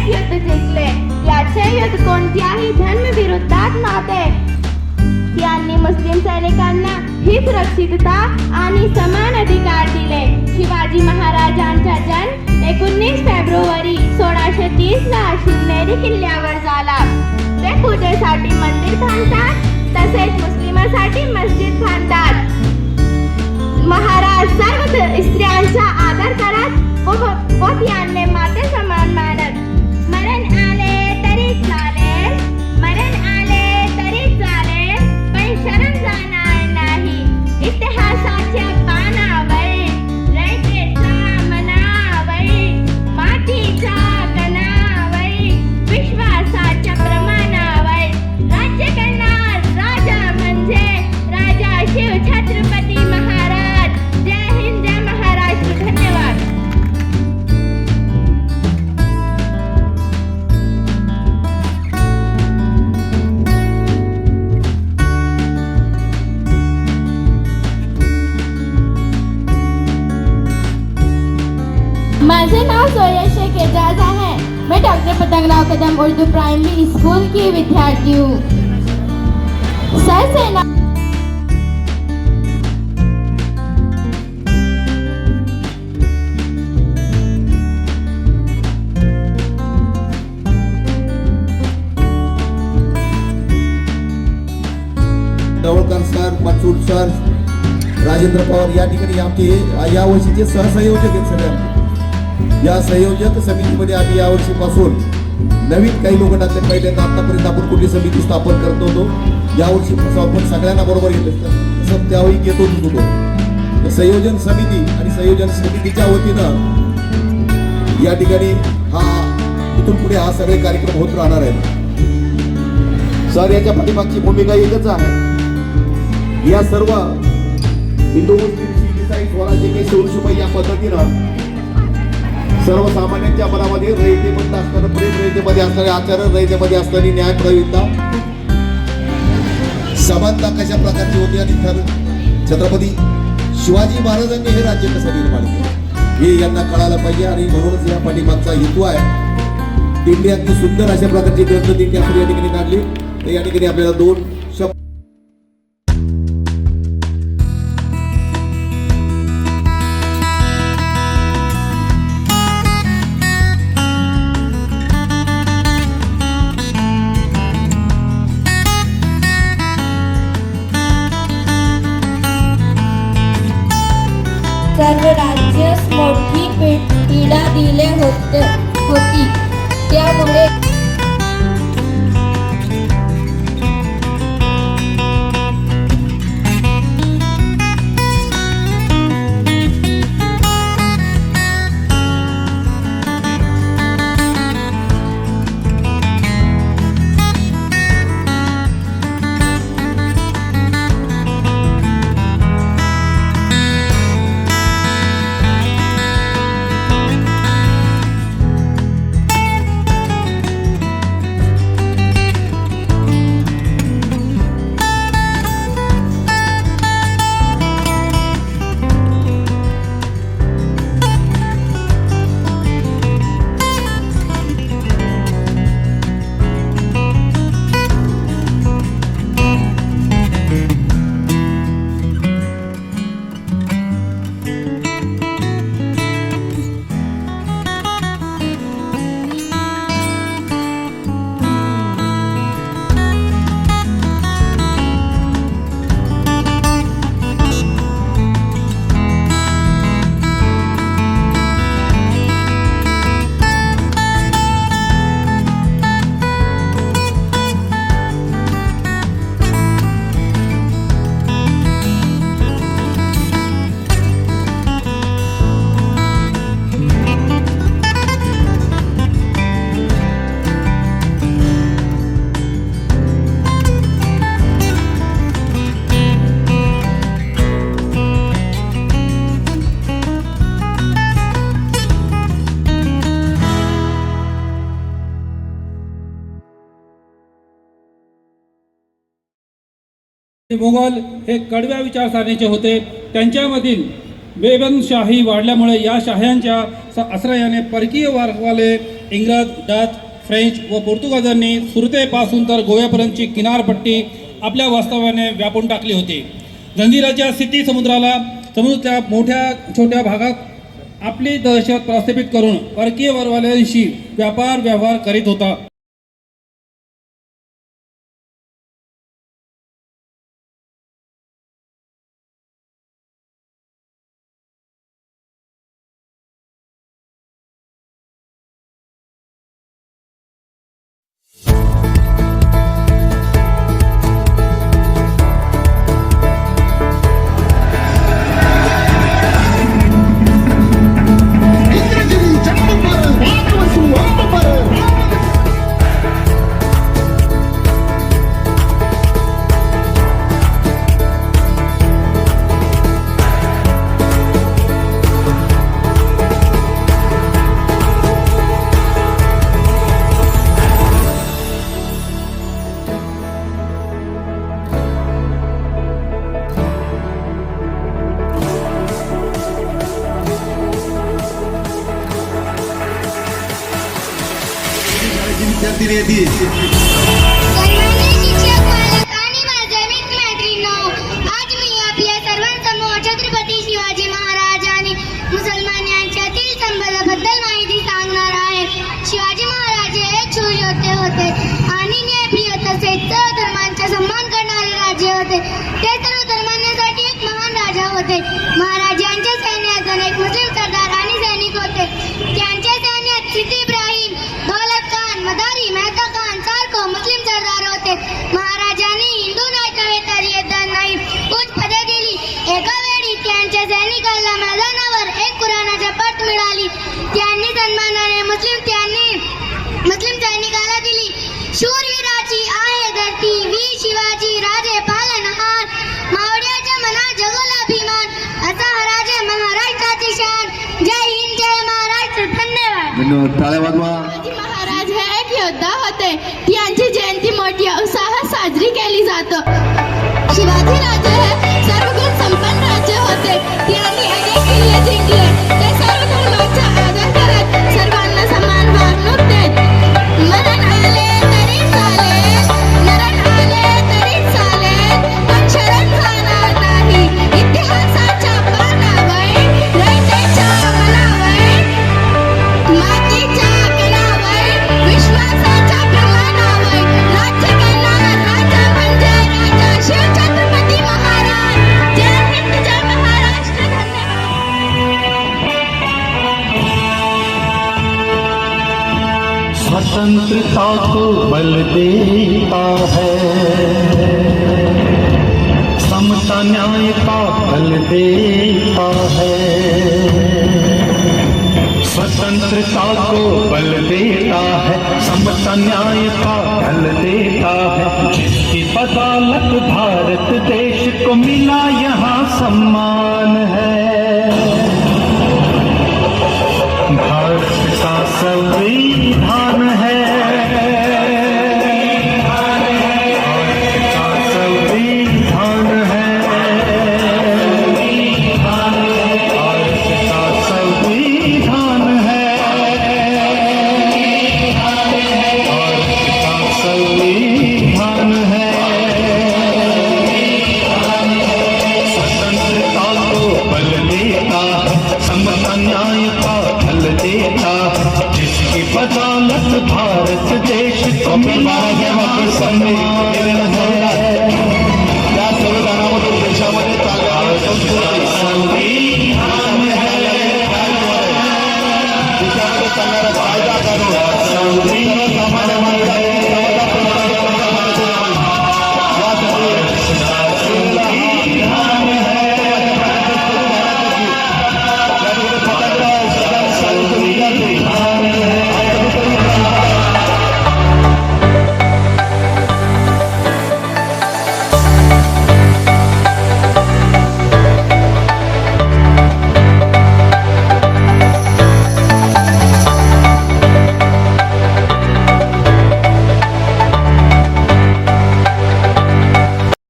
अनेक युद्ध जिंकले. याचे युद्ध कोणत्याही धर्मविरोधात नव्हते. त्यांनी मुस्लिम सैनिकांना ही सुरक्षितता आणि समान अधिकार दिले. शिवाजी महाराजांचा जन्म 19 फेब्रुवारी 1630 ला शिवनेरी किल्ल्यावर झाला. ते पूजेसाठी मंदिर बांधतात तसेच मुस्लिमांसाठी मस्जिद बांधतात. महाराज सर्व स्त्रियांचा आदर करत व त्यांना माते समान मानत. मरण आले तरी चालेल, मरण आले तरी चालेल, पण शरण जाणार नाही. इतिहासाच्या पानावर, रयतेच्या मनावर, मातीच्या कणावर, विश्वासाच्या प्रमाणावर राज्य करणार राजा म्हणजे राजा शिव छत्रपती महाराज. जय हिंद, जय महाराष्ट्र. धन्यवाद. माझे नाव सोया शेख एजाज है. मैं doctor Patangrao Kadam Urdu primary school की विद्यार्थी हूँ. सरसेना दवळकर सर, मचूर सर, राजेंद्र पवार या ठिकाणी आमचे या वर्षीचे सहसंयोजक आहेत. सगळे आमचे या संयोजक समितीमध्ये आम्ही यावर्षीपासून नवीन काही लोक टाकले. पहिल्यांदा आतापर्यंत आपण कुठली समिती स्थापन करत होतो. यावर्षीपासून आपण सगळ्यांना बरोबर घेत असतं तसं त्यावेळी घेत होतो. संयोजन समिती आणि संयोजन समितीच्या वतीनं या ठिकाणी इथून पुढे हा सगळे कार्यक्रम होत राहणार आहेत. सर याच्या पाठीमागची भूमिका एकच आहे. या सर्व हिंदू मुस्लिम शीख इसाई स्वराज्य के शिवशुभाई या पद्धतीनं सर्वसामान्यांच्या मनामध्ये रयतेबद्ध असणारं प्रेम, रयतेमध्ये असणारे आचरण, रयतेमध्ये असणारी न्याय प्रविता, समानता कशा प्रकारची होती आणि छत्रपती शिवाजी महाराजांनी हे राज्य कसं निर्माण केलं हे यांना कळायला पाहिजे. आणि म्हणूनच या पाठीमागचा हेतू आहे. दिंडी अगदी सुंदर अशा प्रकारची ग्रंथ दिंडी आपण या ठिकाणी काढली. तर या ठिकाणी आपल्याला 2 शब्द सर्व राज्यास मोठी पीडा दिली होती. त्यामुळे मोगल हे कडव्या विचारसरणीचे होते. त्यांच्यामधील बेबंदशाही वाढल्यामुळे या शाह्यांच्या आश्रयाने परकीय वारवाले इंग्रज, डच, फ्रेंच व पोर्तुगाजांनी सुरतेपासून तर गोव्यापर्यंतची किनारपट्टी आपल्या वास्तव्याने व्यापून टाकली होती. जंजिराच्या सिटी समुद्राच्या मोठ्या छोट्या भागात आपली दहशत प्रस्थापित करून परकीय वरवाल्यांशी व्यवहार करीत होता. विद्यार्थी सन्माननीय शिक्षक, पालक आणि माझे मित्र-मैत्रिणींनो, आज मी आपल्या सर्वांसमोर छत्रपती शिवाजी महाराज आणि मुसलमान यांच्यातील संबंधाबद्दल माहिती सांगणार आहे. शिवाजी महाराज हे एक शूर योद्धे होते आणि न्यायप्रिय तसेच सर्व धर्मांचा सन्मान करणारे राजे होते. ते सर्व धर्मांसाठी एक महान राजा होते. महाराज यांच्या सैन्यात अनेक मुस्लिम सरदार आणि सैनिक होते. त्यांच्या सैन्यात सिद्दी इब्राहिम, दौलत खान, मदारी, मेहता खान सारखे मुस्लिम सरदार होते. महाराजांनी हिंदू नव्हे तर येतानाही उच्च पदे दिली. एका वेळी त्यांच्या सैनिकाला मैदानावर एक कुराणाची पट मिळाली. त्यांनी सन्मानाने मुस्लिम सैनिकाला दिली. शूरवीराची आहे धरती, वीर शिवाजी राजे पालनहार, मावळ्याच्या मनात जगवला अभिमान, असा हा राजा महाराष्ट्राची शान. जय हिंद, जय महाराष्ट्र. धन्यवाद. धन्यवाद. टाळ्या वाजवा. शिवाजी महाराज हे एक योद्धा होते. त्यांची जयंती मोठ्या उत्साहात साजरी केली जाते. शिवाजी राजे हे सर्वगुण संपन्न राज्य होते. त्यांनी अनेक किल्ले जिंकले. ते सर्व धर्माचा आदर करत सर्वांना समान वागणूक देत. मरण आले तरी चालेल, मरण आले तरी चालेल, पण शरण जाणार नाही. इतिहासाच्या पानावर, रयतेच्या मनावर, मातीच्या कणावर, विश्वासाच्या प्रमाणावर राज्य करणारा राजा म्हणजे राजा शिवछत्रपती महाराज. जय हिंद, जय महाराष्ट्र. धन्यवाद. स्वतंत्रता को बल देता है, समता न्याय का बल देता है. स्वतंत्रता को बल देता है, समता न्याय का बल देता है. जिसकी बदौलत भारत देश को मिला यहाँ सम्मान है.